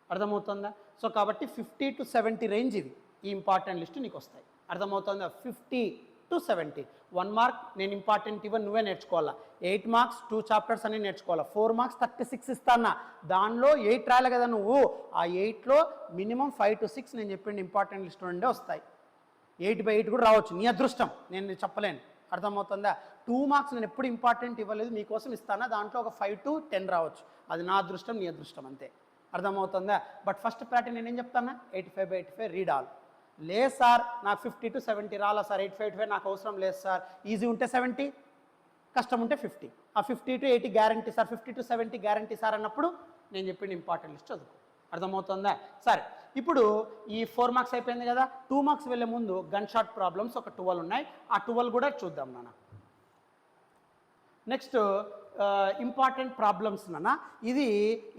అర్థమవుతుందా? సో కాబట్టి 50 to 70 రేంజ్ ఇది, ఈ ఇంపార్టెంట్ లిస్ట్ నీకు వస్తాయి, అర్థమవుతుందా? 50 టు 70. 1 మార్క్ నేను ఇంపార్టెంట్ ఇవ్వని నువ్వే నేర్చుకోవాలా. 8 మార్క్స్ 2 చాప్టర్స్ అని నేర్చుకోవాలా. 4 మార్క్స్ 36 ఇస్తానా, దానిలో 8 రాయాలి కదా నువ్వు. ఆ 8లో మినిమం 5 to 6 నేను చెప్పింది ఇంపార్టెంట్ లిస్ట్ నుండే వస్తాయి. 8/8 కూడా రావచ్చు, నీ అదృష్టం, నేను చెప్పలేను. అర్థమవుతుందా? 2 మార్క్స్ నేను ఎప్పుడు ఇంపార్టెంట్ ఇవ్వలేదు, మీకోసం ఇస్తానా, దాంట్లో ఒక 5 to 10 రావచ్చు. అది నా అదృష్టం, నీ అదృష్టం, అంతే. అర్థమవుతుందా? బట్ ఫస్ట్ ప్రాక్టీస్ నేనేం చెప్తానా, 85/85 రీడ్ ఆల్. లేదు సార్ నాకు 50 to 70 రాలా సార్, 85/85 నాకు అవసరం లేదు సార్, ఈజీ ఉంటే 70, కష్టం ఉంటే 50. ఆ 50 to 80 guarantee sir, 50 to 70 guarantee sir అన్నప్పుడు నేను చెప్పిన ఇంపార్టెంట్ లిస్ట్ చదువుకో. అర్థమవుతుందా? సరే, ఇప్పుడు ఈ 4 మార్క్స్ అయిపోయింది కదా. 2 మార్క్స్ వెళ్ళే ముందు గన్ షాట్ ప్రాబ్లమ్స్ ఒక 12 ఉన్నాయి, ఆ 12 కూడా చూద్దాం నాన్న. నెక్స్ట్ ఇంపార్టెంట్ ప్రాబ్లమ్స్ నాన్న. ఇది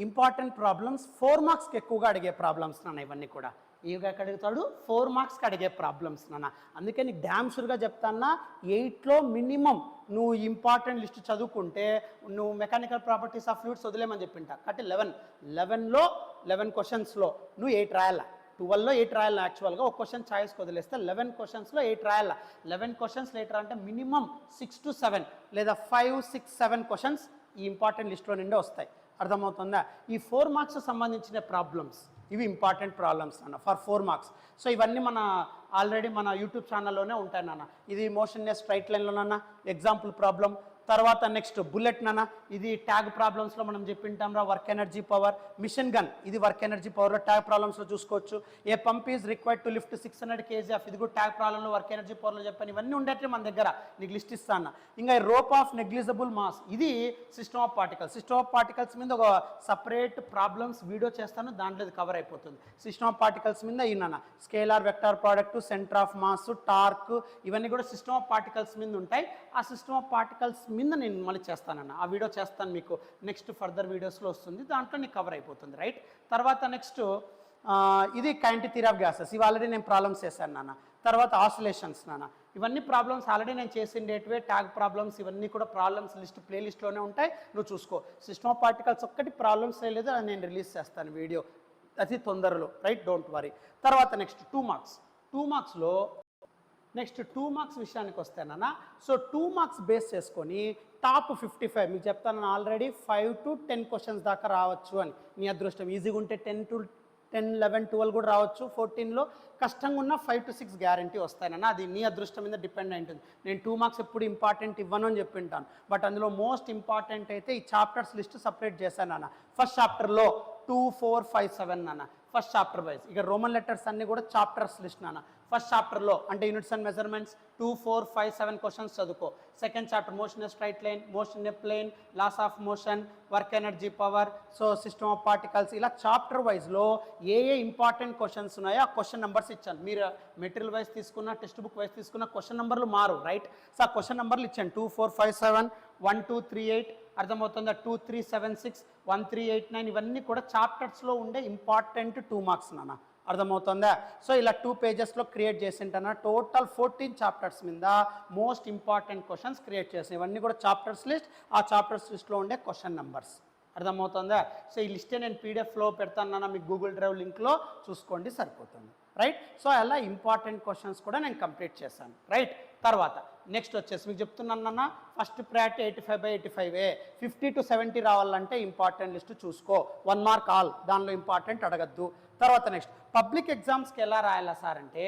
ఇంపార్టెంట్ ప్రాబ్లమ్స్ 4 మార్క్స్కి ఎక్కువగా అడిగే ప్రాబ్లమ్స్ నాన్న. ఇవన్నీ కూడా ఇవి ఎక్కడ అడుగుతాడు, 4 మార్క్స్కి అడిగే ప్రాబ్లమ్స్ నాన్న. అందుకే నీకు డ్యామ్ షూర్గా చెప్తానా, 8లో మినిమం నువ్వు ఇంపార్టెంట్ లిస్ట్ చదువుకుంటే నువ్వు మెకానికల్ ప్రాపర్టీస్ ఆఫ్ ఫ్లూయిడ్స్ వదిలేమని చెప్పింటా. కాబట్టి 11లో 11 క్వశ్చన్స్లో నువ్వు 8 రాయాలా. 12లో 8 రాయాలి. యాక్చువల్గా ఒక క్వశ్చన్ ఛాయిస్కి వదిలేస్తే 11 క్వశ్చన్స్లో 8 రాయాలి. 11 క్వశ్చన్స్ లేటర్ అంటే మినిమం 6 to 7 లేదా 5, 6, 7 క్వశ్చన్స్ ఈ ఇంపార్టెంట్ లిస్ట్లో నుండి వస్తాయి. అర్థమవుతుందా? ఈ 4 మార్క్స్ సంబంధించిన ప్రాబ్లమ్స్ ఇవి ఇంపార్టెంట్ ప్రాబ్లమ్స్ అన్న ఫర్ 4 మార్క్స్. సో ఇవన్నీ మన ఆల్రెడీ మన యూట్యూబ్ ఛానల్లోనే ఉంటాయి నాన్న. ఇది మోషన్నెస్ స్ట్రైట్ లైన్లోనన్నా ఎగ్జాంపుల్ ప్రాబ్లం. తర్వాత నెక్స్ట్ బుల్లెట్ నాన్న, ఇది ట్యాగ్ ప్రాబ్లమ్స్లో మనం చెప్పింటాం రా, work energy power. Machine gun, ఇది వర్క్ ఎనర్జీ పవర్లో ట్యాగ్ ప్రాబ్లమ్స్లో చూసుకోవచ్చు. A pump is required to lift 600 kg of, ఇది కూడా ట్యాగ్ ప్రాబ్లంలో వర్క్ ఎనర్జీ పవర్లో చెప్పాను. ఇవన్నీ ఉండేవి మన దగ్గర, నీకు లిస్ట్ ఇస్తాను. ఇంకా రోప్ ఆఫ్ నెగ్లిజిబుల్ మాస్, ఇది system of particles. System of particles మీద ఒక సపరేట్ ప్రాబ్లమ్స్ వీడియో చేస్తాను, దాంట్లో ఇది కవర్ అయిపోతుంది. సిస్టమ్ ఆఫ్ పార్టికల్స్ మీద ఈయన scalar vector product, centre of mass, torque, ఇవన్నీ కూడా సిస్టమ్ ఆఫ్ పార్టికల్స్ మీద ఉంటాయి. ఆ సిస్టమ్ ఆఫ్ పార్టికల్స్ మీద నేను మళ్ళీ చేస్తానన్న, ఆ వీడియో చేస్తాను మీకు నెక్స్ట్ ఫర్దర్ వీడియోస్లో వస్తుంది, దాంట్లో నీకు కవర్ అయిపోతుంది. రైట్, తర్వాత నెక్స్ట్ ఇది కైంటి థియరీ ఆఫ్ గ్యాసెస్, ఇవి ఆల్రెడీ నేను ప్రాబ్లమ్స్ చేశాను నాన్న. తర్వాత ఆసిలేషన్స్ నాన్న, ఇవన్నీ ప్రాబ్లమ్స్ ఆల్రెడీ నేను చేసిండేటివే. ట్యాగ్ ప్రాబ్లమ్స్ ఇవన్నీ కూడా ప్రాబ్లమ్స్ లిస్ట్ ప్లేలిస్ట్లోనే ఉంటాయి, నువ్వు చూసుకో. సిస్టమ్ ఆఫ్ పార్టికల్స్ ఒక్కటి ప్రాబ్లమ్స్ లేదు, అది నేను రిలీజ్ చేస్తాను వీడియో అతి తొందరలో. Right, don't worry. తర్వాత నెక్స్ట్ 2 మార్క్స్. 2 మార్క్స్లో నెక్స్ట్ 2 మార్క్స్ విషయానికి వస్తేనన్నా, సో 2 మార్క్స్ బేస్ చేసుకొని టాప్ 55 మీకు చెప్తాను ఆల్రెడీ 5 to 10 క్వశ్చన్స్ దాకా రావచ్చు అని. నీ అదృష్టం, ఈజీగా ఉంటే 10 to 10, 11, 12 కూడా రావచ్చు. 14లో కష్టంగా ఉన్న 5 to 6 గ్యారంటీ వస్తాయన్న, అది నీ అదృష్టం మీద డిపెండ్ అయి ఉంటుంది. నేను 2 మార్క్స్ ఎప్పుడు ఇంపార్టెంట్ ఇవ్వను అని చెప్పింటాను, బట్ అందులో మోస్ట్ ఇంపార్టెంట్ అయితే ఈ చాప్టర్స్ లిస్ట్ సపరేట్ చేశాను అన్న. ఫస్ట్ చాప్టర్లో 2, 4, 5, 7 అన్న, ఫస్ట్ చాప్టర్ వైజ్. ఇక రోమన్ లెటర్స్ అన్నీ కూడా చాప్టర్స్ లిస్ట్ నాన్న. ఫస్ట్ చాప్టర్లో అంటే యూనిట్స్ అండ్ మెజర్మెంట్స్ 2, 4, 5, 7 క్వశ్చన్స్ చదువుకో. Second chapter motion a straight line, motion a plane, laws of motion, work energy power, so system of particles, ఇలా chapter వైజ్లో ఏ ఇంపార్టెంట్ క్వశ్చన్స్ ఉన్నాయో ఆ క్వశ్చన్ నెంబర్స్ ఇచ్చాను. మీరు మెటీరియల్ వైజ్ తీసుకున్న, టెక్స్ట్ బుక్ వైజ్ తీసుకున్న క్వశ్చన్ నెంబర్లు మారు. రైట్, సో ఆ క్వశ్చన్ నెంబర్లు ఇచ్చాను 2, 4, 5, 7, 1, 2, 3, 8. అర్థమవుతుందా? 2, 3, 7, 6, 1, 3, 8, 9 ఇవన్నీ కూడా చాప్టర్స్లో ఉండే ఇంపార్టెంట్ 2 మార్క్స్ నాన్న. అర్థమవుతుందా? సో ఇలా 2 పేజెస్లో క్రియేట్ చేసింటాను. టోటల్ 14 చాప్టర్స్ మీద మోస్ట్ ఇంపార్టెంట్ క్వశ్చన్స్ క్రియేట్ చేసాను. ఇవన్నీ కూడా చాప్టర్స్ లిస్ట్, ఆ చాప్టర్స్ లిస్ట్లో ఉండే క్వశ్చన్ నెంబర్స్. అర్థమవుతుందా? సో ఈ లిస్టే నేను పీడిఎఫ్లో పెడతాను, మీకు గూగుల్ డ్రైవ్ లింక్లో చూసుకోండి, సరిపోతుంది. రైట్, సో అలా ఇంపార్టెంట్ క్వశ్చన్స్ కూడా నేను కంప్లీట్ చేశాను. రైట్, తర్వాత నెక్స్ట్ వచ్చేసి మీకు చెప్తున్నానన్నా, ఫస్ట్ ప్రయారిటీ 85/85. 50 to 70 రావాలంటే ఇంపార్టెంట్ లిస్ట్ చూసుకో. 1 మార్క్ ఆల్, దానిలో ఇంపార్టెంట్ అడగద్దు. తర్వాత నెక్స్ట్ పబ్లిక్ ఎగ్జామ్స్కి ఎలా రాయాలా సార్ అంటే,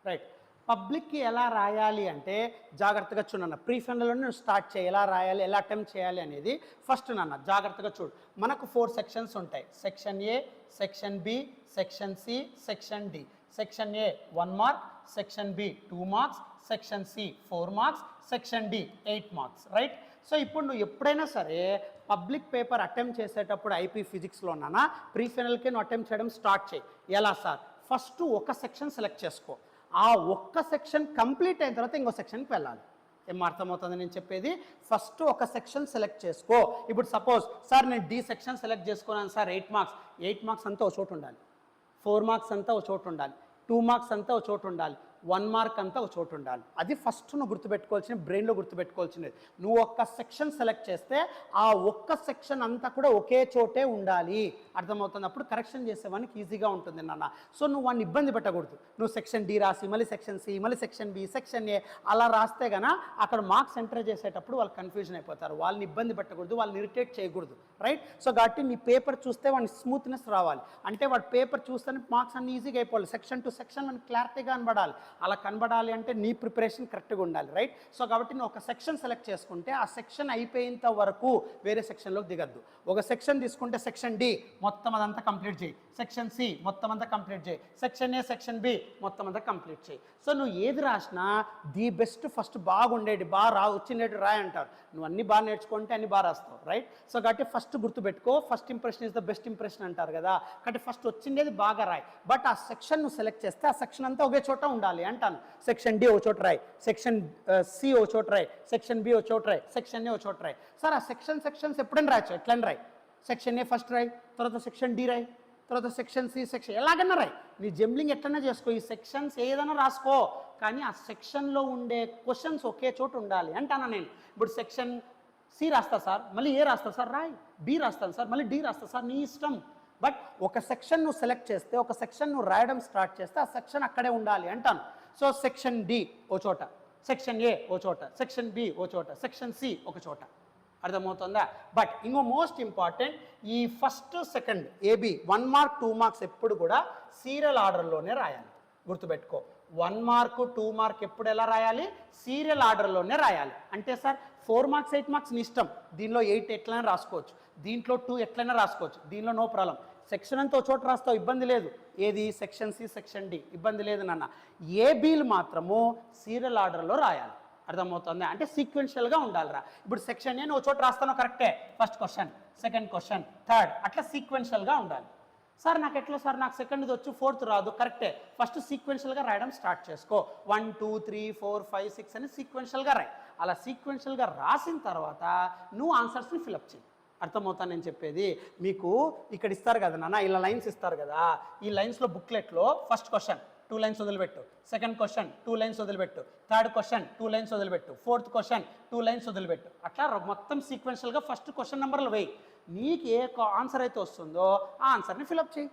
రైట్, పబ్లిక్కి ఎలా రాయాలి అంటే జాగ్రత్తగా చూడన్న. ప్రీ ఫైనల్లో నువ్వు స్టార్ట్ చేయి, ఎలా రాయాలి, ఎలా అటెంప్ట్ చేయాలి అనేది. ఫస్ట్ నాన్న జాగ్రత్తగా చూడు, మనకు 4 సెక్షన్స్ ఉంటాయి. Section A, section B, section C, section D. Section A 1 mark, section B 2 marks, section C 4 marks, section D 8 marks. Right, so ఇప్పుడు నువ్వు ఎప్పుడైనా సరే పబ్లిక్ పేపర్ అటెంప్ట్ చేసేటప్పుడు ఐపీ ఫిజిక్స్లోనా ప్రీ ఫైనల్కి నువ్వు అటెంప్ట్ చేయడం స్టార్ట్ చేయి. ఎలా సార్? ఫస్ట్ ఒక సెక్షన్ సెలెక్ట్ చేసుకో. ఆ ఒక్క సెక్షన్ కంప్లీట్ అయిన తర్వాత ఇంకో సెక్షన్కి వెళ్ళాలి. ఏం అర్థమవుతుంది నేను చెప్పేది? ఫస్ట్ ఒక సెక్షన్ సెలెక్ట్ చేసుకో. ఇప్పుడు సపోజ్ సార్ నేను డి సెక్షన్ సెలెక్ట్ చేసుకున్నాను సార్, 8 మార్క్స్. 8 మార్క్స్ అంతా ఒక చోటు ఉండాలి, 4 మార్క్స్ అంతా ఒక చోటు ఉండాలి, 2 మార్క్స్ అంతా ఒక చోటు ఉండాలి, 1 మార్క్ అంతా ఒక చోటు ఉండాలి. అది ఫస్ట్ నువ్వు గుర్తుపెట్టుకోవాల్సిన, బ్రెయిన్లో గుర్తుపెట్టుకోవాల్సినది. నువ్వు ఒక్క సెక్షన్ సెలెక్ట్ చేస్తే ఆ ఒక్క సెక్షన్ అంతా కూడా ఒకే చోటే ఉండాలి. అర్థమవుతుంది? అప్పుడు కరెక్షన్ చేసేవానికి ఈజీగా ఉంటుంది నాన్న. సో నువ్వు వాడిని ఇబ్బంది పెట్టకూడదు. నువ్వు సెక్షన్ డి రాసి మళ్ళీ సెక్షన్ సి మళ్ళీ సెక్షన్ బి సెక్షన్ ఏ అలా రాస్తే గన అక్కడ మార్క్స్ ఎంటర్ చేసేటప్పుడు వాళ్ళు కన్ఫ్యూజన్ అయిపోతారు. వాళ్ళని ఇబ్బంది పెట్టకూడదు, వాళ్ళని ఇరిటేట్ చేయకూడదు, రైట్? సో కాబట్టి నీ పేపర్ చూస్తే వాడిని స్మూత్నెస్ రావాలి. అంటే వాడు పేపర్ చూస్తేనే మార్క్స్ అన్ని ఈజీగా అయిపోవాలి. సెక్షన్ టు సెక్షన్ మనకి క్లారిటీగా కనబడాలి. అలా కనబడాలి అంటే నీ ప్రిపరేషన్ కరెక్ట్గా ఉండాలి, రైట్? సో కాబట్టి నువ్వు ఒక సెక్షన్ సెలెక్ట్ చేసుకుంటే ఆ సెక్షన్ అయిపోయేంత వరకు వేరే సెక్షన్లోకి దిగద్దు. ఒక సెక్షన్ తీసుకుంటే సెక్షన్ డి మొత్తం అదంతా కంప్లీట్ చేయి, సెక్షన్ సి మొత్తం అంతా కంప్లీట్ చేయి, సెక్షన్ ఏ సెక్షన్ బి మొత్తం అంతా కంప్లీట్ చేయి. సో నువ్వు ఏది రాసినా ది బెస్ట్ ఫస్ట్ బాగుండేది, బాగా వచ్చిండేటి రాయి అంటారు. నువ్వు అన్ని బాగా నేర్చుకుంటే అన్ని బాగా రాస్తావు, రైట్? సో కాబట్టి ఫస్ట్ గుర్తుపెట్టుకో, first impression is the best impression అంటారు కదా. కాబట్టి ఫస్ట్ వచ్చిండేది బాగా రాయి. బట్ ఆ సెక్షన్ నువ్వు సెలెక్ట్ చేస్తే ఆ సెక్షన్ అంతా ఒకే చోట ఉండాలి అంటాను. సెక్షన్ డి ఒక చోట రాయి, సెక్షన్ సి ఒక చోట రాయి, సెక్షన్ బి ఒక చోట రాయి, సెక్షన్ ఏ ఒక చోట రాయి. సార్ ఆ సెక్షన్స్ ఎప్పుడైనా రాయచ్చు, ఎట్లని రాయి? సెక్షన్ ఏ ఫస్ట్ రాయి, తర్వాత సెక్షన్ డి రాయి, తర్వాత సెక్షన్ సి సెక్షన్ ఎలాగన్నా రాయి. నీ జంబ్లింగ్ ఎట్లన్నా చేసుకో, ఈ సెక్షన్స్ ఏదైనా రాసుకో, కానీ ఆ సెక్షన్లో ఉండే క్వశ్చన్స్ ఒకే చోట ఉండాలి అంటాను నేను. ఇప్పుడు సెక్షన్ సి రాస్తా సార్, మళ్ళీ ఏ రాస్తా సార్, రాయి. బి రాస్తాను సార్, మళ్ళీ డి రాస్తా సార్, నీ ఇష్టం. బట్ ఒక సెక్షన్ నువ్వు సెలెక్ట్ చేస్తే, ఒక సెక్షన్ నువ్వు రాయడం స్టార్ట్ చేస్తే ఆ సెక్షన్ అక్కడే ఉండాలి అంటాను. సో సెక్షన్ డి ఓ చోట, సెక్షన్ ఏ ఓ చోట, సెక్షన్ బి ఓ చోట, సెక్షన్ సి ఒక చోట. అర్థమవుతుందా? బట్ ఇంకో మోస్ట్ ఇంపార్టెంట్, ఈ first second AB 1 mark 2 marks ఎప్పుడు కూడా సీరియల్ ఆర్డర్లోనే రాయాలి. గుర్తుపెట్టుకో, 1 మార్క్ 2 మార్క్ ఎప్పుడు ఎలా రాయాలి? సీరియల్ ఆర్డర్లోనే రాయాలి. అంటే సార్ 4 మార్క్స్ 8 మార్క్స్ నీ ఇష్టం, దీనిలో 8 ఎట్లయినా రాసుకోవచ్చు, దీంట్లో 2 ఎట్లయినా రాసుకోవచ్చు, దీనిలో నో ప్రాబ్లం. సెక్షన్ అంతా చోట రాస్తావు, ఇబ్బంది లేదు. ఏది? సెక్షన్ సి సెక్షన్ డి ఇబ్బంది లేదు నాన్న. ఏబీలు మాత్రము సీరియల్ ఆర్డర్లో రాయాలి. అర్థమవుతుంది? అంటే సీక్వెన్షియల్గా ఉండాలిరా. ఇప్పుడు సెక్షన్ ఏ నువ్వు చోట రాస్తానో కరెక్టే, first question, second question, third, అట్లా సీక్వెన్షియల్గా ఉండాలి. సార్ నాకు ఎట్లా సార్, నాకు సెకండ్ది వచ్చు ఫోర్త్ రాదు, కరెక్టే. ఫస్ట్ సీక్వెన్షియల్గా రాయడం స్టార్ట్ చేసుకో. 1 2 3 4 5 6 అని సీక్వెన్షియల్గా రాయి. అలా సీక్వెన్షియల్గా రాసిన తర్వాత నువ్వు ఆన్సర్స్ని ఫిలప్ చేయి. అర్థమవుతా నేను చెప్పేది? మీకు ఇక్కడ ఇస్తారు కదా నాన్న, ఇలా లైన్స్ ఇస్తారు కదా, ఈ లైన్స్లో బుక్లెట్లో ఫస్ట్ క్వశ్చన్ 2 లైన్స్ వదిలిపెట్టు, సెకండ్ క్వశ్చన్ 2 లైన్స్ వదిలిపెట్టు, థర్డ్ క్వశ్చన్ 2 లైన్స్ వదిలిపెట్టు, ఫోర్త్ క్వశ్చన్ 2 లైన్స్ వదిలిపెట్టు. అట్లా మొత్తం సీక్వెన్షియల్గా ఫస్ట్ క్వశ్చన్ నెంబర్లు వేయి. నీకు ఏ ఆన్సర్ అయితే వస్తుందో ఆ ఆన్సర్ని ఫిలప్ చేయి.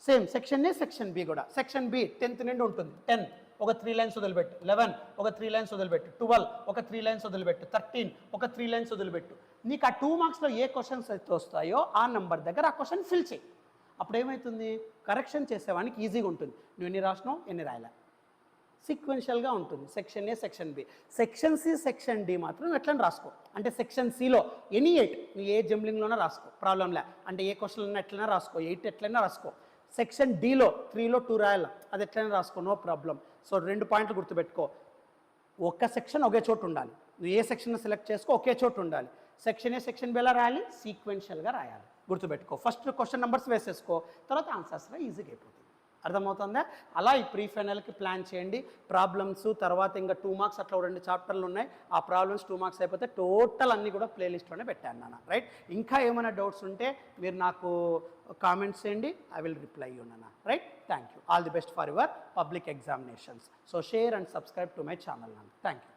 Same section A section B కూడా. సెక్షన్ బి 10th నుండి ఉంటుంది. 10 ఒక 3 లైన్స్ వదిలిపెట్టు, 11 ఒక 3 లైన్స్ వదిలిపెట్టు, 12 ఒక 3 లైన్స్ వదిలిపెట్టు, 13 ఒక 3 లైన్స్ వదిలిపెట్టు. నీకు ఆ 2 మార్క్స్లో ఏ క్వశ్చన్స్ అయితే వస్తాయో ఆ నెంబర్ దగ్గర ఆ క్వశ్చన్ ఫిల్ చేయి. అప్పుడు ఏమవుతుంది? కరెక్షన్ చేసేవానికి ఈజీగా ఉంటుంది. నువ్వు ఎన్ని రాసినావు, ఎన్ని రాయలే, సీక్వెన్షియల్గా ఉంటుంది. Section A section B. Section C section D మాత్రం ఎట్లనే రాసుకో. అంటే సెక్షన్ సిలో ఎనీ 8 నువ్వు ఏ జంబ్లింగ్లోనే రాసుకో, ప్రాబ్లంలే. అంటే ఏ క్వశ్చన్లో ఎట్లయినా రాసుకో, 8 ఎట్లయినా రాసుకో. సెక్షన్ డిలో 3లో 2 రాయాల, అది ఎట్లయినా రాసుకో, నో ప్రాబ్లం. సో 2 పాయింట్లు గుర్తుపెట్టుకో, ఒక్క సెక్షన్ ఒకే చోటు ఉండాలి. నువ్వు ఏ సెక్షన్ సెలెక్ట్ చేసుకో, ఒకే చోటు ఉండాలి. సెక్షన్ ఏ సెక్షన్ బిలా రాయాలి, సీక్వెన్షియల్గా రాయాలి. గుర్తుపెట్టుకో, ఫస్ట్ క్వశ్చన్ నెంబర్స్ వేసేసుకో, తర్వాత ఆన్సర్స్ ఈజీగా అయిపోతుంది. అర్థమవుతుందా? అలా ఈ ప్రీ ఫైనల్కి ప్లాన్ చేయండి. ప్రాబ్లమ్స్ తర్వాత ఇంకా 2 మార్క్స్ అట్లా 2 చాప్టర్లు ఉన్నాయి. ఆ ప్రాబ్లమ్స్ 2 మార్క్స్ అయిపోతే టోటల్ అన్నీ కూడా ప్లేలిస్ట్లోనే పెట్టాను నాన్న, రైట్? ఇంకా ఏమైనా డౌట్స్ ఉంటే మీరు నాకు కామెంట్స్ చేయండి, ఐ విల్ రిప్లై యూ నాన్న, right? Thank you. All the best for your public examinations. So share and subscribe to my channel నాన్న. Thank you.